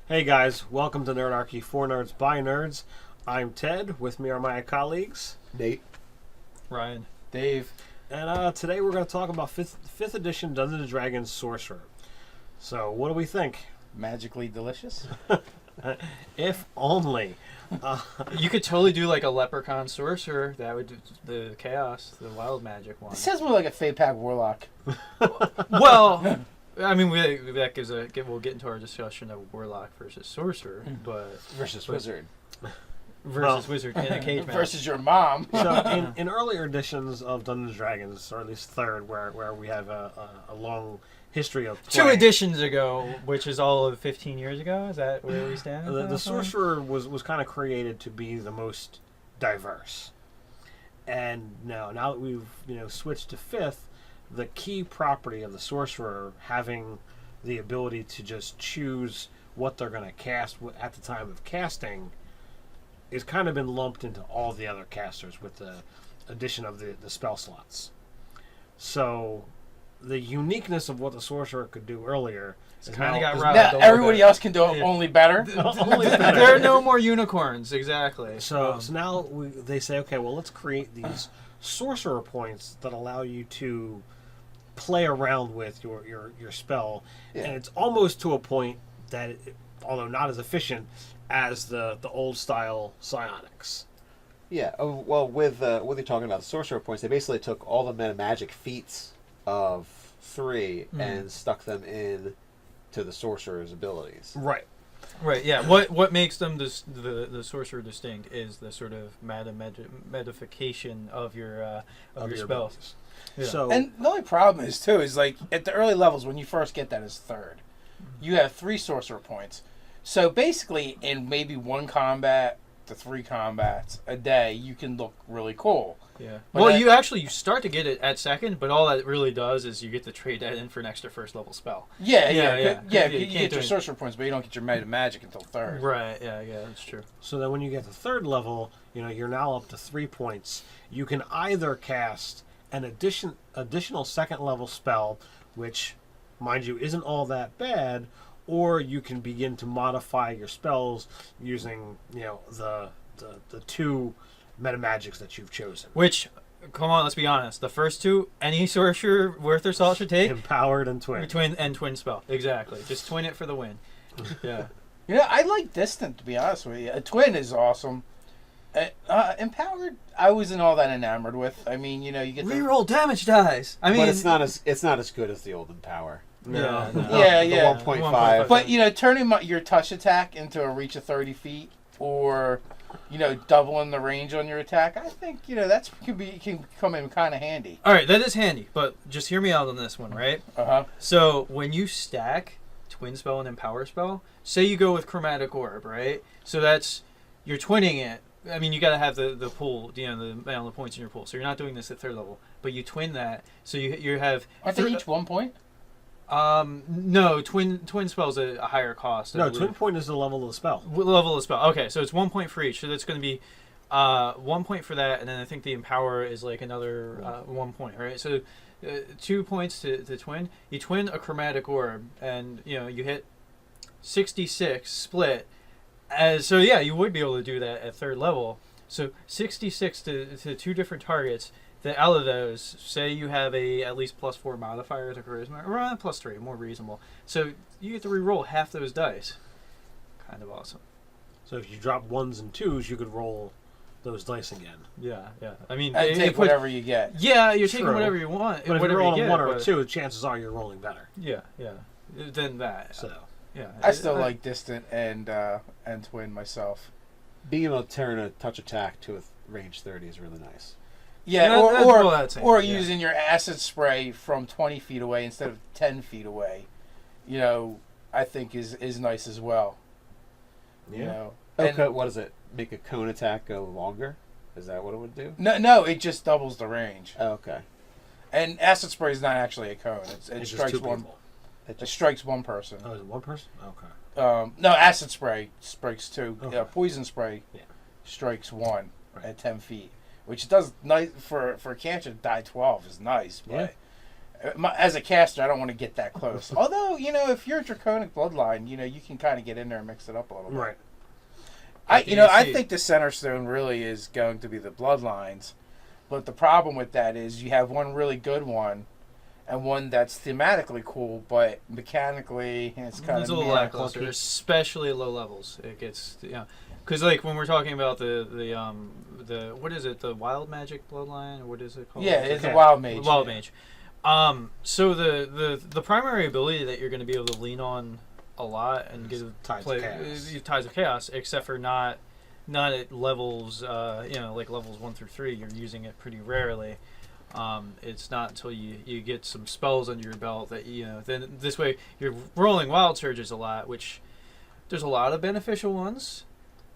Hey guys, welcome to Nerdarchy for Nerds by Nerds. I'm Ted. With me are my colleagues Nate, Ryan, Dave. and today we're going to talk about 5th edition Dungeons and Dragons Sorcerer. So, what do we think? Magically delicious? If only. you could totally do like a leprechaun sorcerer. That would do the chaos, the wild magic one. It sounds more like a Fey Pack Warlock. Well, I mean, that gives we'll get into our discussion of warlock versus sorcerer, but Versus wizard. versus wizard in a cage match. Versus your mom. So, in earlier editions of Dungeons and Dragons, or at least third, where we have a long history of Two play, editions ago, which is all of 15 years ago. Is that where we stand? the sorcerer was kind of created to be the most diverse. And now that we've switched to 5th, the key property of the sorcerer having the ability to just choose what they're going to cast at the time of casting is kind of been lumped into all the other casters with the addition of the spell slots. So the uniqueness of what the sorcerer could do earlier kind of got Now, routed. everybody else can do it only better. only better. There are no more unicorns, exactly. So now they say, okay, well, let's create these sorcerer points that allow you to play around with your spell, and it's almost to a point that, although not as efficient as the old style psionics. yeah. Well, with what they're talking about, the sorcerer points, they basically took all the meta magic feats of 3 and stuck them in to the sorcerer's abilities. Right. Right, yeah. What makes them the sorcerer distinct is the sort of modification of your spells. abilities. Yeah. So And the only problem is, too, is like at the early levels, when you first get that as 3rd, you have 3 sorcerer points. So basically, in maybe 1 combat to 3 combats a day, you can look really cool. Yeah. But Well, that- you start to get it at 2nd, but all that really does is you get to trade that in for an extra 1st level spell. Yeah. Yeah, You you can't get do your it. sorcerer points, but you don't get your meta magic until 3rd. Right. Yeah. That's true. So then when you get to 3rd level, you're now up to 3 points. You can either cast an additional 2nd level spell, which, mind you, isn't all that bad, or you can begin to modify your spells using, the 2 meta magics that you've chosen. Which, come on, let's be honest. The first 2, any sorcerer worth their salt should take. Empowered and twin. Twin spell. Exactly. Just twin it for the win. Yeah. I like Distant, to be honest with you. A twin is awesome. Empowered, I wasn't all that enamored with. I mean, you get the... Reroll damage dice. I mean, But it's not as good as the old Empower. Yeah. Yeah. The 1.5. But, turning your touch attack into a reach of 30 feet or, doubling the range on your attack, I think, that's can come in kind of handy. All right, that is handy, but just hear me out on this one, right? Uh-huh. So when you stack twin spell and empower spell, say you go with chromatic orb, right? So you're twinning it. I mean, you got to have the pool, the amount of points in your pool. So you're not doing this at 3rd level, but you twin that. So you have. Aren't they each 1 point? No, twin spell's a higher cost. I No, believe. twin point is the level of the spell. Level of spell. Okay, so it's 1 point for each. So that's going to be 1 point for that, and then I think the empower is like another 1 point, right? So 2 points to twin. You twin a chromatic orb, and you hit 66 split. So yeah, you would be able to do that at 3rd level. So 66 to 2 different targets. That out of those, say you have at least +4 modifier to charisma, or +3, more reasonable. So you get to re-roll half those dice. Kind of awesome. So if you drop 1s and 2s, you could roll those dice again. Yeah. I mean, And take whatever you get. Yeah, you're taking True. whatever you want. But if whatever you're rolling you a get, 1 or a but- 2, chances are you're rolling better. Yeah. Than that. So Yeah. I still like Distant and Twin myself. Being able to turn a touch attack to a range 30 is really nice. Yeah, Yeah, that's it. or Yeah. using your acid spray from 20 feet away instead of 10 feet away, I think is nice as well. yeah. Okay, what does it? Make a cone attack go longer? Is that what it would do? No, it just doubles the range. Oh, okay. And acid spray is not actually a cone. It It's just strikes 2 one. people. It strikes one person. Oh, is it 1 person? Okay. No, acid spray strikes 2. Okay. Poison spray Yeah. strikes 1 Right. at 10 feet, which does nice for a cancer to die 12 is nice. But Yeah. As a caster, I don't want to get that close. Although, if you're a Draconic Bloodline, you can kind of get in there and mix it up a little bit. Right. I think the center stone really is going to be the Bloodlines. But the problem with that is you have one really good one and one that's thematically cool, but mechanically it's kind It's of a little lackluster, especially at low levels. It gets, because like when we're talking about the what is it, the Wild Magic Bloodline, or what is it called? Yeah, it's a Wild Mage. Wild Mage. So the primary ability that you're going to be able to lean on a lot and get Tides of Chaos. Tides of Chaos, except for not at levels, like levels 1 through 3. You're using it pretty rarely. It's not until you get some spells under your belt that then this way you're rolling Wild Surges a lot, which there's a lot of beneficial ones.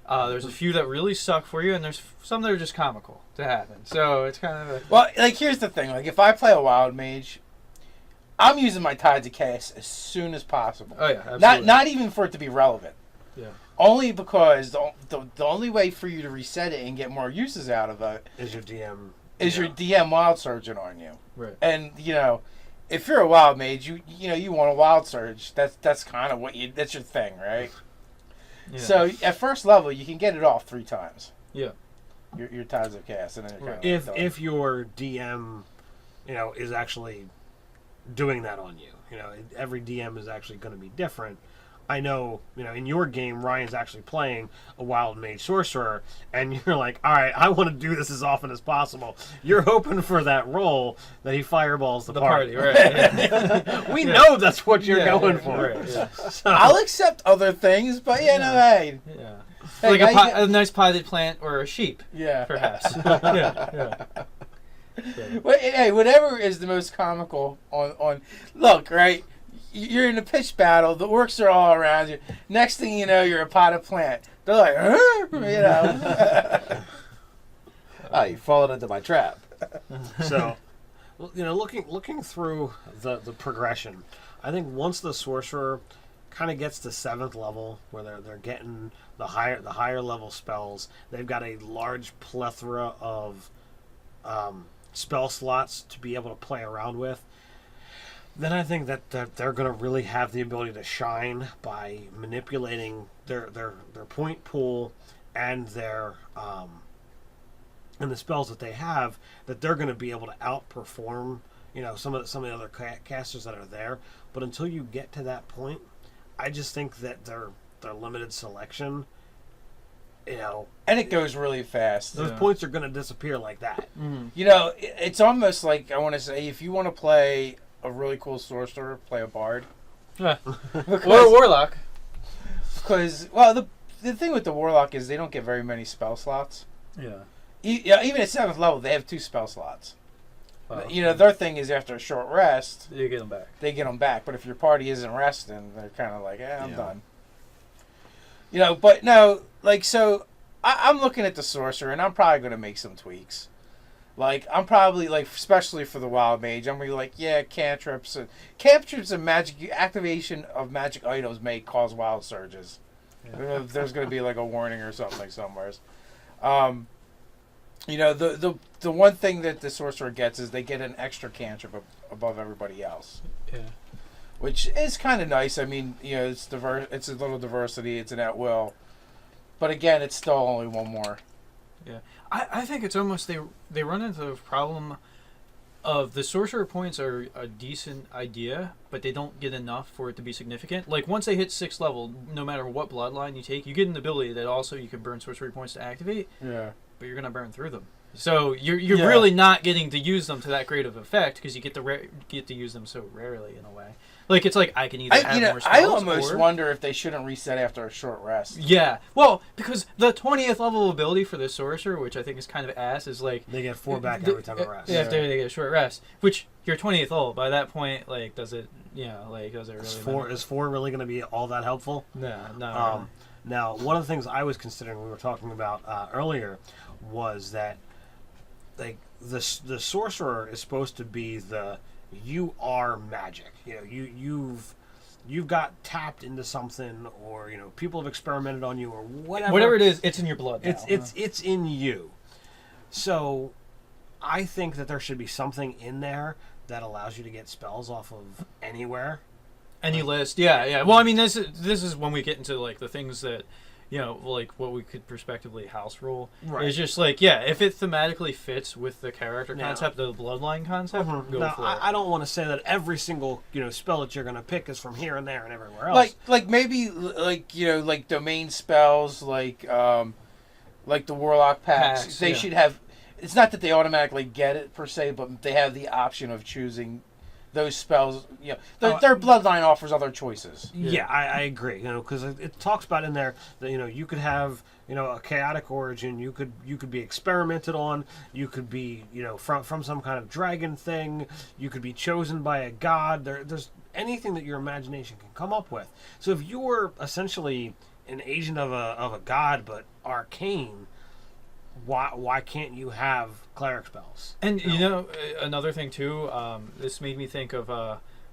There's a few that really suck for you, and there's some that are just comical to happen. So it's kind of well, like here's the thing: like if I play a Wild Mage, I'm using my Tides of Chaos as soon as possible. Oh yeah, absolutely. Not even for it to be relevant. Yeah. Only because the only way for you to reset it and get more uses out of it Is your DM. your DM Wild Surgeon on you. Right. And if you're a Wild Mage, you want a Wild Surge. That's kind of that's your thing, right? Yeah. So at first level, you can get it off 3 times. Yeah. Your Tides of Chaos, and then you're kind of If your DM, is actually doing that on you, every DM is actually going to be different. I know, in your game, Ryan's actually playing a Wild Mage Sorcerer, and you're like, all right, I want to do this as often as possible. You're hoping for that roll that he fireballs the party. Right. Yeah. We know that's what you're going for. Right, yeah. So, I'll accept other things, but hey. Yeah. Hey, Like a nice potted plant or a sheep, Yeah. perhaps. yeah. Hey, whatever is the most comical on look, right? You're in a pitch battle. The orcs are all around you. Next thing you know, you're a potted plant. They're like, You fallen into my trap. So, looking through the progression, I think once the sorcerer kind of gets to 7th level, where they're getting the higher level spells, they've got a large plethora of spell slots to be able to play around with. Then I think that they're going to really have the ability to shine by manipulating their point pool and their and the spells that they have, that they're going to be able to outperform some of the other casters that are there. But until you get to that point, I just think that their limited selection, and it goes really fast. Those points are going to disappear like that. Mm. It's almost like, I want to say, if you want to play a really cool sorcerer, play a bard. Yeah. Or a warlock. Because, well, the thing with the warlock is they don't get very many spell slots. Yeah. Even at 7th level, they have 2 spell slots. Their thing is after a short rest, You get them back. they get them back. But if your party isn't resting, they're kind of like, I'm done. But no, so I'm looking at the sorcerer, and I'm probably going to make some tweaks. Like, I'm probably, especially for the Wild Mage, I'm going to be like, cantrips and magic, activation of magic items may cause Wild Surges. Yeah. There's going to be, a warning or something somewhere. The one thing that the sorcerer gets is they get an extra cantrip above everybody else. Yeah. Which is kind of nice. I mean, it's diverse. It's a little diversity. It's an at will. But again, it's still only one more. Yeah. I think it's almost they run into the problem of the sorcerer points are a decent idea, but they don't get enough for it to be significant. Like, once they hit 6th level, no matter what bloodline you take, you get an ability that also you can burn sorcery points to activate. Yeah. But you're gonna burn through them. So you're really not getting to use them to that great of effect, because you get to use them so rarely in a way. Like, it's like, I can either have more spells, I almost wonder if they shouldn't reset after a short rest. Yeah. Well, because the 20th level ability for the sorcerer, which I think is kind of ass, is like... They get 4 back every time they rest. Yeah, after they get a short rest. Which, you're 20th level. By that point, does it really Is 4 really going to be all that helpful? No. Now, one of the things I was considering, we were talking about earlier, was that the sorcerer is supposed to be you are magic. You've got tapped into something, or people have experimented on you, or whatever. Whatever it is, it's in your blood now. It's in you. So I think that there should be something in there that allows you to get spells off of anywhere. Any list, yeah. Well, I mean, this is when we get into like the things that, like what we could prospectively house rule. Right. It's just like, if it thematically fits with the character Yeah. concept, the bloodline concept, go Now, for it. I don't want to say that every single spell that you're going to pick is from here and there and everywhere else. Like maybe like domain spells like the Warlock packs. They should have. It's not that they automatically get it per se, but they have the option of choosing those spells. Their bloodline offers other choices. Yeah, I agree. Because it talks about in there that you could have a chaotic origin. You could be experimented on. You could be from some kind of dragon thing. You could be chosen by a god. There's anything that your imagination can come up with. So if you were essentially an agent of a god but arcane, why can't you have cleric spells? And another thing too, this made me think of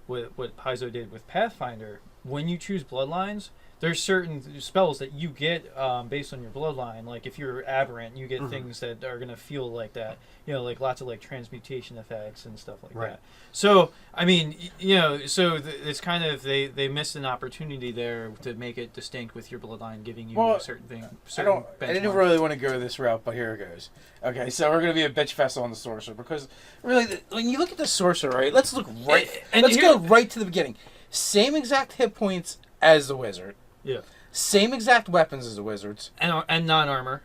what Paizo did with Pathfinder. When you choose bloodlines, there's certain spells that you get based on your bloodline. Like if you're aberrant, you get things that are gonna feel like that. Like lots of like transmutation effects and stuff like that. So I mean, it's kind of they missed an opportunity there to make it distinct with your bloodline, giving you a certain thing. I didn't really want to go this route, but here it goes. Okay, so we're gonna be a bitch fest on the sorcerer because really, when you look at the sorcerer, right? Let's look right. Let's go right to the beginning. Same exact hit points as the wizard. Yeah. Same exact weapons as the wizards. And non-armor.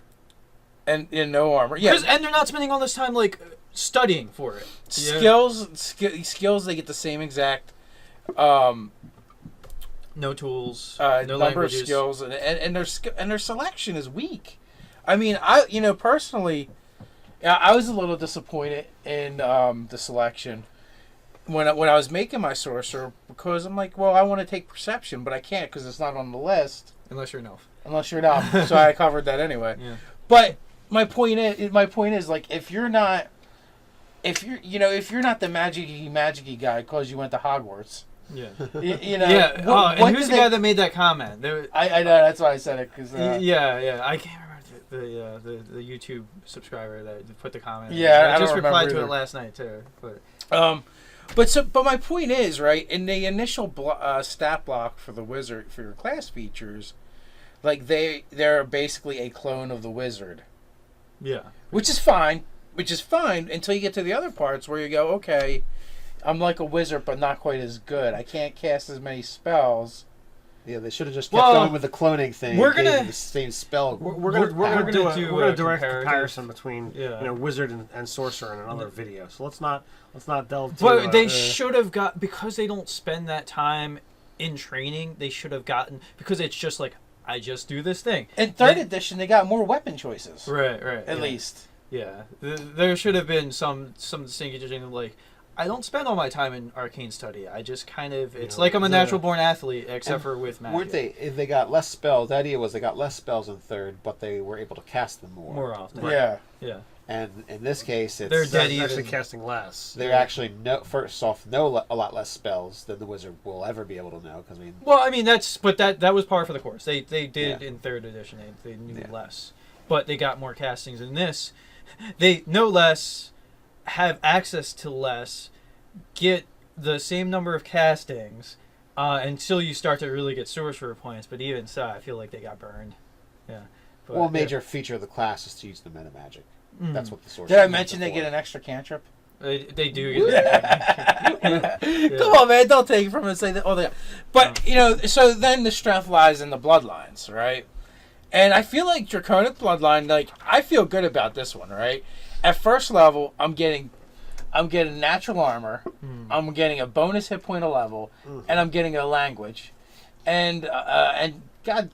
And no armor. Yeah. And they're not spending all this time like studying for it. Skills. They get the same exact. No tools. No number languages. of skills, and their selection is weak. I mean, personally, I was a little disappointed in the selection when I was making my sorcerer because I'm like, well, I want to take perception, but I can't because it's not on the list Unless you're an elf. So I covered that anyway. Yeah. But my point is like if you're not the magic-y guy because you went to Hogwarts. Yeah. Yeah. And who's the guy that made that comment? I know that's why I said it because yeah. I can't remember the YouTube subscriber that put the comment. Yeah, I just don't replied remember to either. it last night too. But my point is, right, in the initial stat block for the wizard for your class features, like they're basically a clone of the wizard. Yeah. Which is fine until you get to the other parts where you go, okay, I'm like a wizard but not quite as good. I can't cast as many spells. Yeah, they should have just kept going with the cloning thing. We're gave gonna them the same spell. We're gonna do a direct comparative comparison between wizard and sorcerer in another video. So let's not delve too. But they should have got, because they don't spend that time in training. They should have gotten, because it's just like, I just do this thing. In third edition, they got more weapon choices. Right. At least. Yeah, there should have been some distinction, like, I don't spend all my time in arcane study. I just kind of, it's like I'm a natural born athlete, except for with magic. Weren't they? If they got less spells, the idea was they got less spells in third, but they were able to cast them more often. Right. Yeah. And in this case, it's They're dead actually even. casting less. They're actually first off know a lot less spells than the wizard will ever be able to know. Because Well, I mean that was par for the course. They did in third edition. They knew less, but they got more castings in this. They know less, have access to less, get the same number of castings until you start to really get sorcerer points. But even so, I feel like they got burned. Yeah. But, a major feature of the class is to use the meta magic. That's what the sorcerer. Did I mention they get an extra cantrip? They do get Come on, man! Don't take it from them and say that. Oh, they. But so then the strength lies in the bloodlines, right? And I feel like Draconic Bloodline. Like I feel good about this one, right? At first level, I'm getting natural armor. I'm getting a bonus hit point a level, and I'm getting a language, and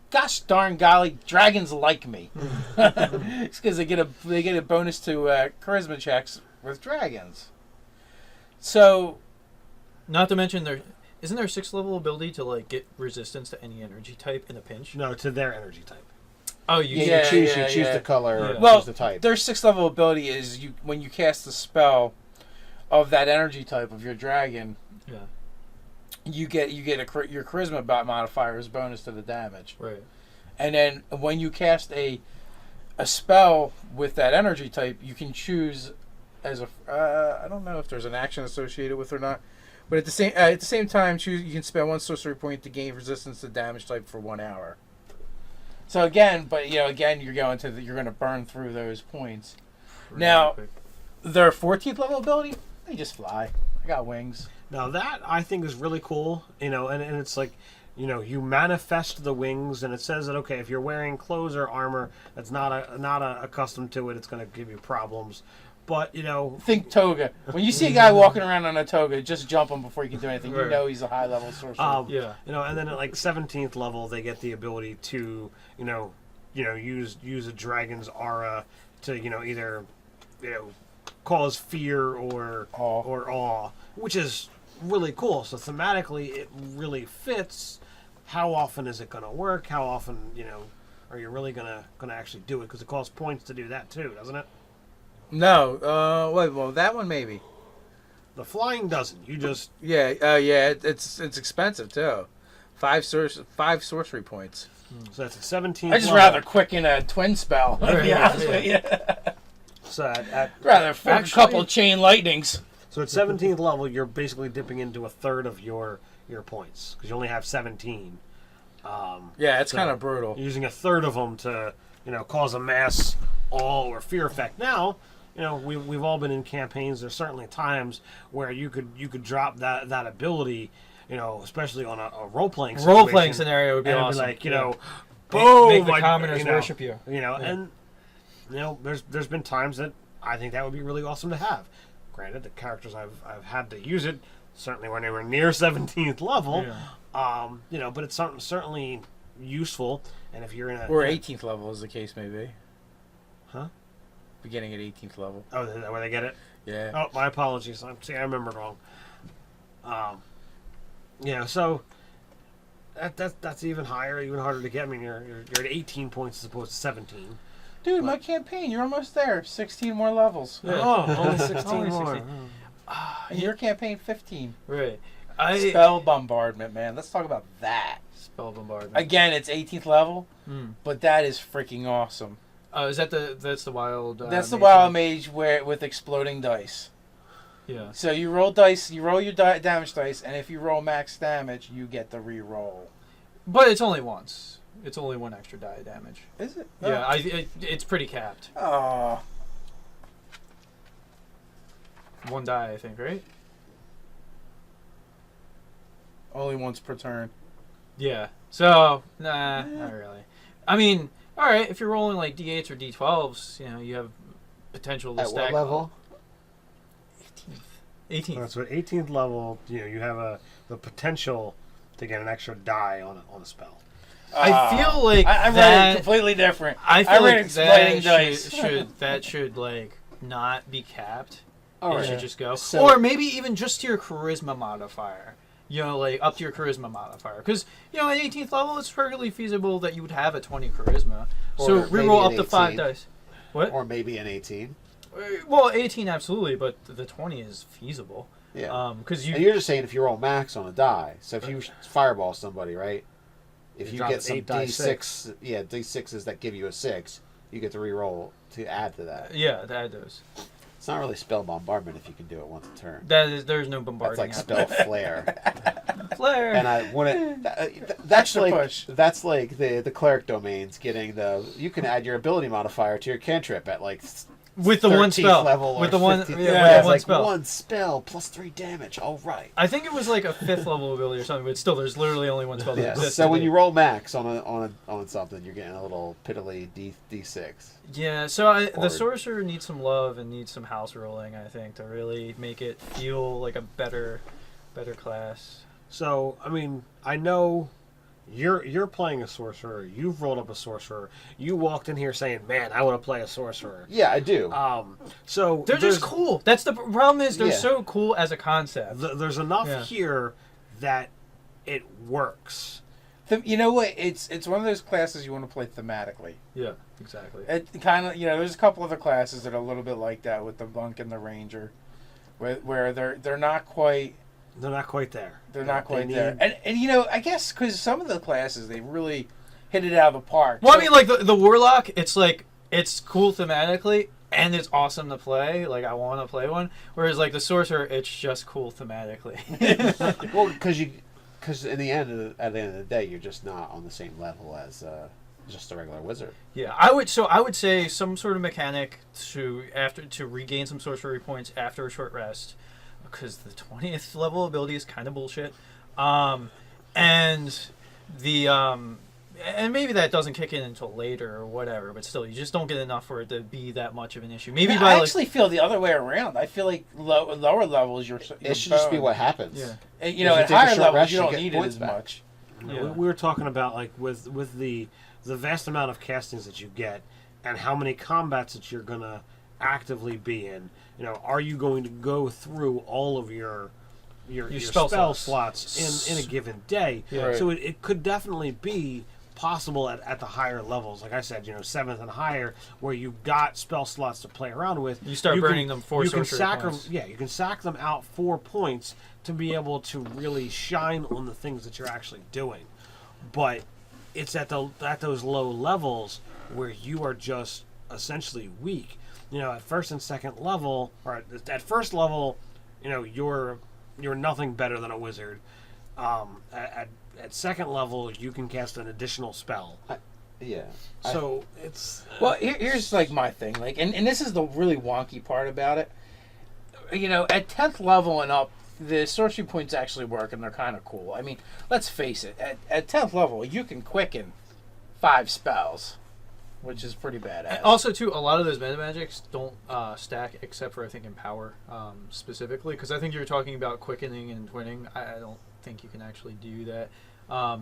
gosh darn golly, dragons like me. It's because they get a bonus to charisma checks with dragons. So, not to mention isn't there a 6th level ability to like get resistance to any energy type in a pinch? No, to their energy type. Oh, you choose the color, well, choose the type. Their 6th level ability is when you cast the spell of that energy type of your dragon. Yeah. You get your charisma modifier is bonus to the damage. Right. And then when you cast a spell with that energy type, you can choose as a I don't know if there's an action associated with it or not, but at the same time, you can spend 1 sorcery point to gain resistance to damage type for 1 hour. So again, you're going to burn through those points. Pretty Now, quick. their 14th level ability, they just fly. I got wings. Now that I think is really cool, and it's like, you manifest the wings, and it says that okay, if you're wearing clothes or armor that's not accustomed to it, it's going to give you problems. But Think toga. When you see a guy walking around on a toga, just jump him before you can do anything. You Right. know he's a high level sorcerer. Yeah. and then at like 17th level, they get the ability to use a dragon's aura to either cause fear or awe, which is really cool. So thematically, it really fits. How often is it going to work? How often are you really gonna actually do it? Because it costs points to do that too, doesn't it? No. Well, that one maybe. The flying doesn't. You just Yeah. It's expensive too. 5 sorcery points. so that's a 17th. I just level. rather quicken a twin spell. To be honest with you. So at Rather fork a Actually- couple chain lightnings. So at 17th level, you're basically dipping into a third of your points because you only have 17. Yeah, it's So- kind of brutal. You're using a third of them to cause a mass awe or fear effect. Now, we've all been in campaigns. There's certainly times where you could drop that ability, especially on a role playing Role playing scenario would be and awesome. it'd be like Make boom, the I- commoners worship you. and there's been times that I think that would be really awesome to have. Granted, the characters I've had to use it certainly when they were near 17th level, but it's certainly useful. And if you're in a Or 18th level, as the case may be. Huh? Beginning at 18th level. Oh, is that where they get it? Yeah. Oh, my apologies. I remembered wrong. So that's even higher, even harder to get. I mean, you're at 18 points as opposed to 17. Dude, my campaign, you're almost there. 16 more levels. Oh, only 16 Only more. 16. And your campaign, 15. Right. Spell bombardment, man. Let's talk about that. Spell bombardment. Again, it's 18th level, Mm. but that is freaking awesome. Is that that's the wild? That's the mage wild one? mage with exploding dice. Yeah. So you roll dice, you roll your damage dice, and if you roll max damage, you get the re-roll. But it's only once. It's only 1 extra die damage. Is it? Yeah. It's pretty capped. Oh. 1 die, I think. Right. Only once per turn. Yeah. So not really. I mean, all right. If you're rolling like d8s or d12s, you have potential to At stack. what level? 18th. So at 18th level, you have the potential to get an extra die on a spell. I feel like I read that. it completely different. I feel read like exploding that dice. should like not be capped. All It right. should just go, So- or maybe even just to your charisma modifier. Like up to your charisma modifier, because at 18th level, it's perfectly feasible that you would have a 20 charisma. So Or reroll up maybe to an 5 18. dice. What? Or maybe an 18. Well, 18 absolutely, but the 20 is feasible. Yeah. Because And you're just saying if you roll max on a die. So if you fireball somebody, right? If You you drop get some 8 die D6, D6s that give you a 6, you get to re-roll to add to that. yeah, that does. It's not really spell bombardment if you can do it once a turn. There's no That's bombarding. like spell flare. Flare. And I when it that's Extra like push. that's like the cleric domains getting you can add your ability modifier to your cantrip at like with the one 13th spell. level or With the one, 15th. yeah, Yeah, with the it's one like spell. one spell plus 3 damage. All right. I think it was like a 5th level ability or something, but still, there's literally only one spell that Yeah. exists. So to when do. you roll max on something, you're getting a little piddly D6. Yeah, so the Or- sorcerer needs some love and needs some house rolling, I think, to really make it feel like a better class. So I mean, I know you're playing a sorcerer. You've rolled up a sorcerer. You walked in here saying, "Man, I want to play a sorcerer." Yeah, I do. So They're just cool. That's the problem is they're Yeah. so cool as a concept. There's enough Yeah. here that it works. You know what? It's one of those classes you want to play thematically. Yeah, exactly. It kind of there's a couple other classes that are a little bit like that with the monk and the ranger, where they're not quite They're not quite there. they're not They quite need- there. And I guess because some of the classes they really hit it out of the park. Well, So- I mean, like the warlock, it's like it's cool thematically. and it's awesome to play. Like, I want to play one. Whereas, like, the Sorcerer, it's just cool thematically. Well, because in the end, at the end of the day, you're just not on the same level as just a regular wizard. Yeah, I would say some sort of mechanic to regain some sorcery points after a short rest, because the 20th level ability is kind of bullshit. And maybe that doesn't kick in until later or whatever, but still, you just don't get enough for it to be that much of an issue. Maybe I actually feel the other way around. I feel like lower levels, it should just be what happens. Yeah. You know, If at you take a higher short levels, rest, you you don't get need it points as back. much. Yeah. We were talking about, like, with the vast amount of castings that you get and how many combats that you're going to actively be in. You know, are you going to go through all of your spell slots in a given day? Yeah. Right. So it could definitely be possible at the higher levels. Like I said, 7th and higher, where you've got spell slots to play around with. You start burning them for you can sorcery sack points. them. Yeah, you can sack them out 4 points to be able to really shine on the things that you're actually doing. But it's at those low levels where you are just essentially weak. At first and second level, or at first level, you're nothing better than a wizard. At second level, you can cast an additional spell. So it's Well, here's like my thing, like, and this is the really wonky part about it. At 10th level and up, the sorcery points actually work, and they're kind of cool. I mean, let's face it. At 10th level, you can quicken 5 spells, which is pretty badass. And also, too, a lot of those meta magics don't stack, except for, I think, Empower specifically, because I think you're talking about quickening and twinning. I don't think you can actually do that. I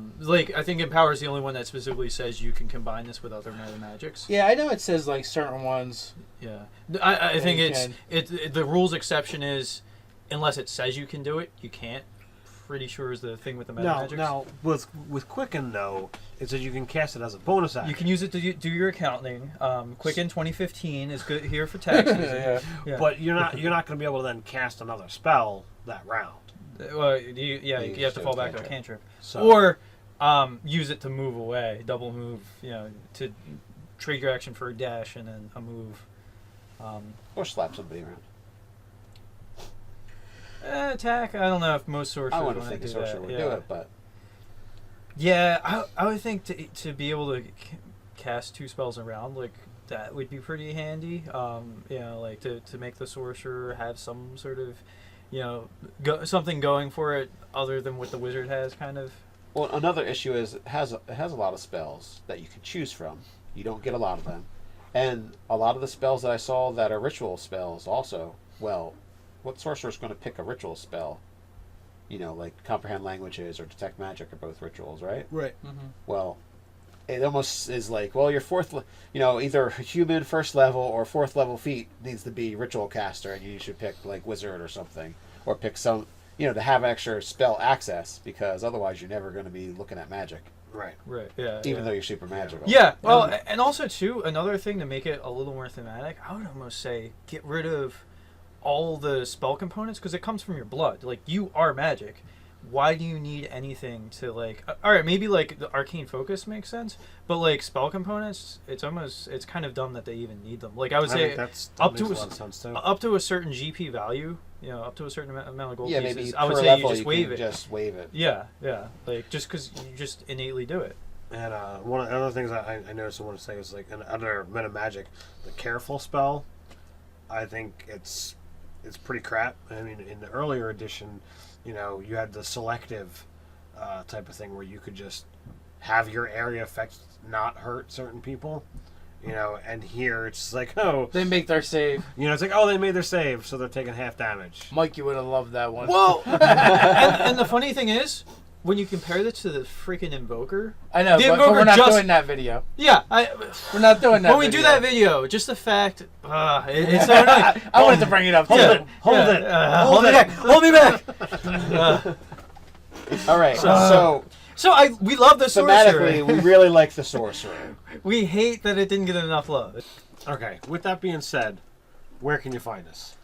think Empower is the only one that specifically says you can combine this with other meta magics. Yeah, I know it says like certain ones. Yeah, I think you it's the rules exception is unless it says you can do it, you can't. Pretty sure is the thing with the meta magics. Now with Quicken though, it says you can cast it as a bonus action. You can use it to do your accounting. Quicken 2015 is good here for tax season. Yeah. But you're not going to be able to then cast another spell that round. Well, you have to fall back to a cantrip. cantrip. Or use it to move away, double move, to trade your action for a dash and then a move. Or slap somebody around. Attack, I don't know if most sorcerers I want wouldn't to think a do sorcerer that. would do it, but Yeah, I would think to be able to cast 2 spells around, like, that would be pretty handy. Like to make the sorcerer have some sort of, something going for it other than what the wizard has, kind of. well, another issue is it has a lot of spells that you can choose from. You don't get a lot of them, and a lot of the spells that I saw that are ritual spells also. Well, what sorcerer is going to pick a ritual spell? Like comprehend languages or detect magic are both rituals, right? Right. Mm-hmm. Well, it almost is like, well, your either human first level or 4th level feat needs to be ritual caster, and you should pick like wizard or something, or pick some, to have extra spell access, because otherwise you're never going to be looking at magic. Right. Right. Yeah. Even though you're super magical. Yeah. Well, and also too, another thing to make it a little more thematic, I would almost say get rid of all the spell components, because it comes from your blood. Like, you are magic. Why do you need anything to, like... all right, maybe, like, the arcane focus makes sense, but, like, spell components, it's kind of dumb that they even need them. Like, I would say that up to makes a lot of sense too. up to a certain GP value, up to a certain amount of gold Yeah, pieces, maybe I would per say level you just wave it. Just wave it. Yeah. Like, just because you just innately do it. And one of the other things I noticed I want to say is, like, under meta magic, the careful spell, I think it's pretty crap. I mean, in the earlier edition, you had the selective type of thing where you could just have your area effects not hurt certain people, and here it's like, oh, They make their save. it's like, oh, they made their save, so they're taking half damage. Mike, you would have loved that one. Well, and the funny thing is, when you compare this to the freaking Invoker, I know, the but Invoker we're not just- doing that video. yeah, We're not doing that when we do that video, just the fact, it's so annoying. I wanted to bring it up. Hold too. it. Hold it. Hold me back. Hold me back. All right, so So we love the thematically, sorcerer. we really like the sorcerer. We hate that it didn't get enough love. Okay, with that being said, where can you find us?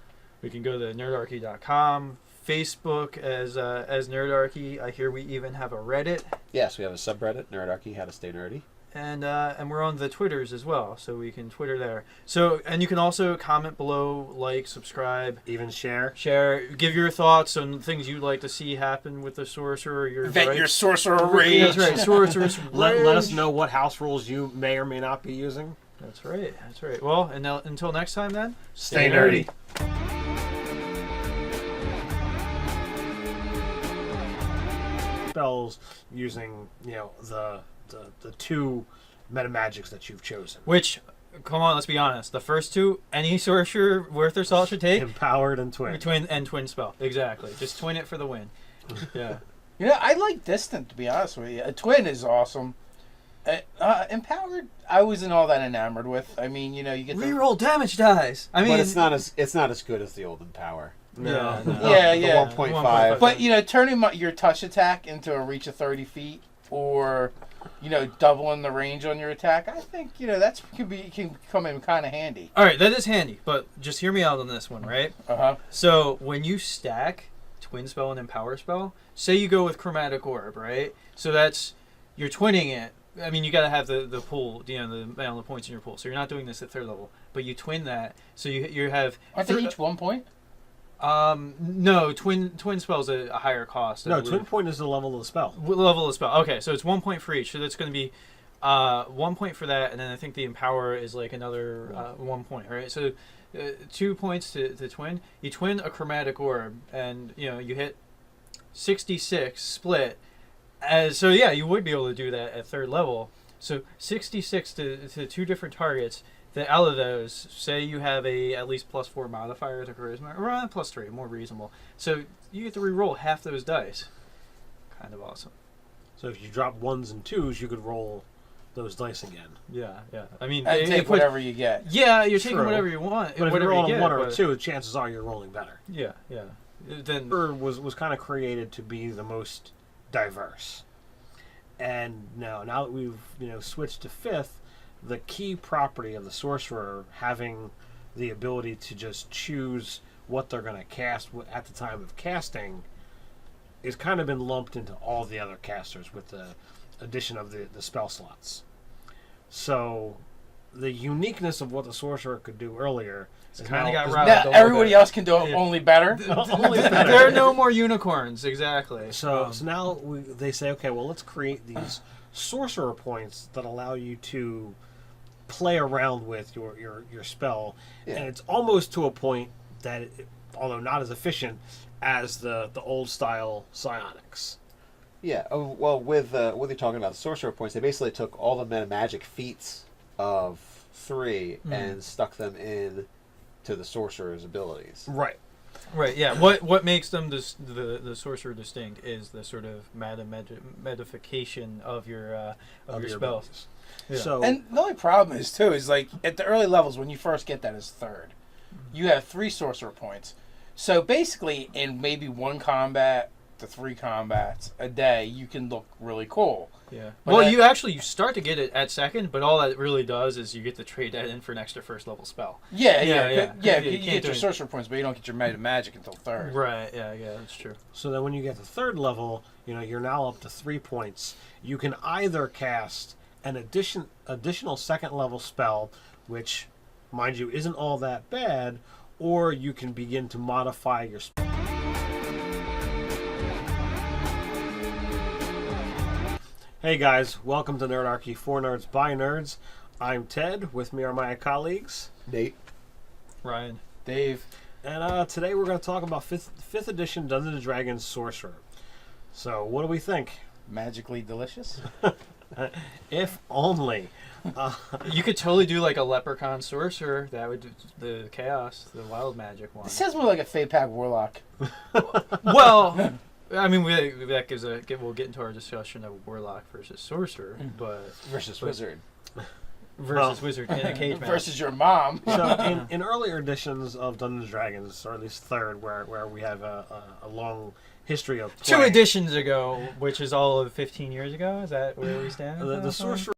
We can go to nerdarchy.com, Facebook as Nerdarchy. I hear we even have a Reddit. Yes, we have a subreddit, Nerdarchy, How to Stay Nerdy. and we're on the Twitters as well, so we can Twitter there. So, and you can also comment below, like, subscribe, Even share. give your thoughts on things you'd like to see happen with the sorcerer. Vent your sorcerer That's rage. right, sorcerer's Let us rage. know what house rules you may or may not be using. That's right. That's right. Well, and now, until next time, then. Stay nerdy. Spells using the two meta magics that you've chosen. Which, come on, let's be honest. The first two, any sorcerer worth their salt should take. Empowered and twin. Twin spell. Exactly. Just twin it for the win. Yeah. I like Distant, to be honest with you. A twin is awesome. Empowered, I wasn't all that enamored with. I mean, you get the... Reroll damage dice. I mean, but it's not as good as the old Empower. No. Yeah, The yeah. 1.5. But, turning your touch attack into a reach of 30 feet or, doubling the range on your attack, I think, that's can come in kind of handy. All right, that is handy, but just hear me out on this one, right? Uh-huh. So when you stack twin spell and empower spell, say you go with chromatic orb, right? So you're twinning it. I mean, you got to have the pool, the amount of points in your pool. So you're not doing this at third level, but you twin that. So you have. Aren't they each 1 point? No, twin spell's a higher cost. No, twin point is the level of the spell. Level of spell. Okay, so it's 1 point for each. So that's going to be 1 point for that, and then I think the empower is like another 1 point, right? So 2 points to twin. You twin a chromatic orb, and you hit 66 split. So yeah, you would be able to do that at third level. So 66 to two different targets. Out of those, say you have at least +4 modifier to charisma, or +3, more reasonable. So you get to re-roll half those dice. Kind of awesome. So if you drop ones and twos, you could roll those dice again. Yeah. I mean, And take whatever you get. Yeah, you're taking True. whatever you want. But if whatever you're rolling you get, one or but- two, chances are you're rolling better. Yeah. Then Was kind of created to be the most diverse, and now that we've switched to fifth, the key property of the sorcerer having the ability to just choose what they're going to cast at the time of casting is kind of been lumped into all the other casters with the addition of the spell slots. So the uniqueness of what the sorcerer could do earlier kind of got is routed Now, a little everybody bit. else can do it only better. only better. There are no more unicorns, exactly. So now they say, okay, well, let's create these sorcerer points that allow you to play around with your spell, Yeah. and it's almost to a point that, although not as efficient as the old style psionics. Yeah. Oh, well, with what they're talking about, the sorcerer points, they basically took all the meta magic feats of 3 and stuck them in to the sorcerer's abilities. Right. Right, yeah. What makes them the sorcerer distinct is the sort of modification of your spells. abilities. Yeah. So And the only problem is, too, is like at the early levels, when you first get that as third, you have 3 sorcerer points. So basically, in maybe 1 combat to 3 combats a day, you can look really cool. Yeah. But Well, that- you start to get it at second, but all that really does is you get to trade that in for an extra first level spell. Yeah. You You can't get do your it. sorcerer points, but you don't get your meta magic until third. Right. Yeah. That's true. So then when you get to third level, you're now up to 3 points. You can either cast an additional second level spell, which, mind you, isn't all that bad, or you can begin to modify your spell. Hey guys, welcome to Nerdarchy for Nerds by Nerds. I'm Ted. With me are my colleagues, Nate. Ryan. Dave. and today we're going to talk about fifth edition Dungeons and Dragons Sorcerer. So, what do we think? Magically delicious. If only. You could totally do like a leprechaun sorcerer. That would do the chaos, the wild magic one. It sounds more like a Fey Pack Warlock. Well, I mean, we'll get into our discussion of warlock versus sorcerer, but Versus wizard. versus wizard in a cage match. Versus your mom. So, in earlier editions of Dungeons and Dragons, or at least third, where we have a long history of 2 play, editions ago, which is all of 15 years ago. Is that where we stand? the sorcerer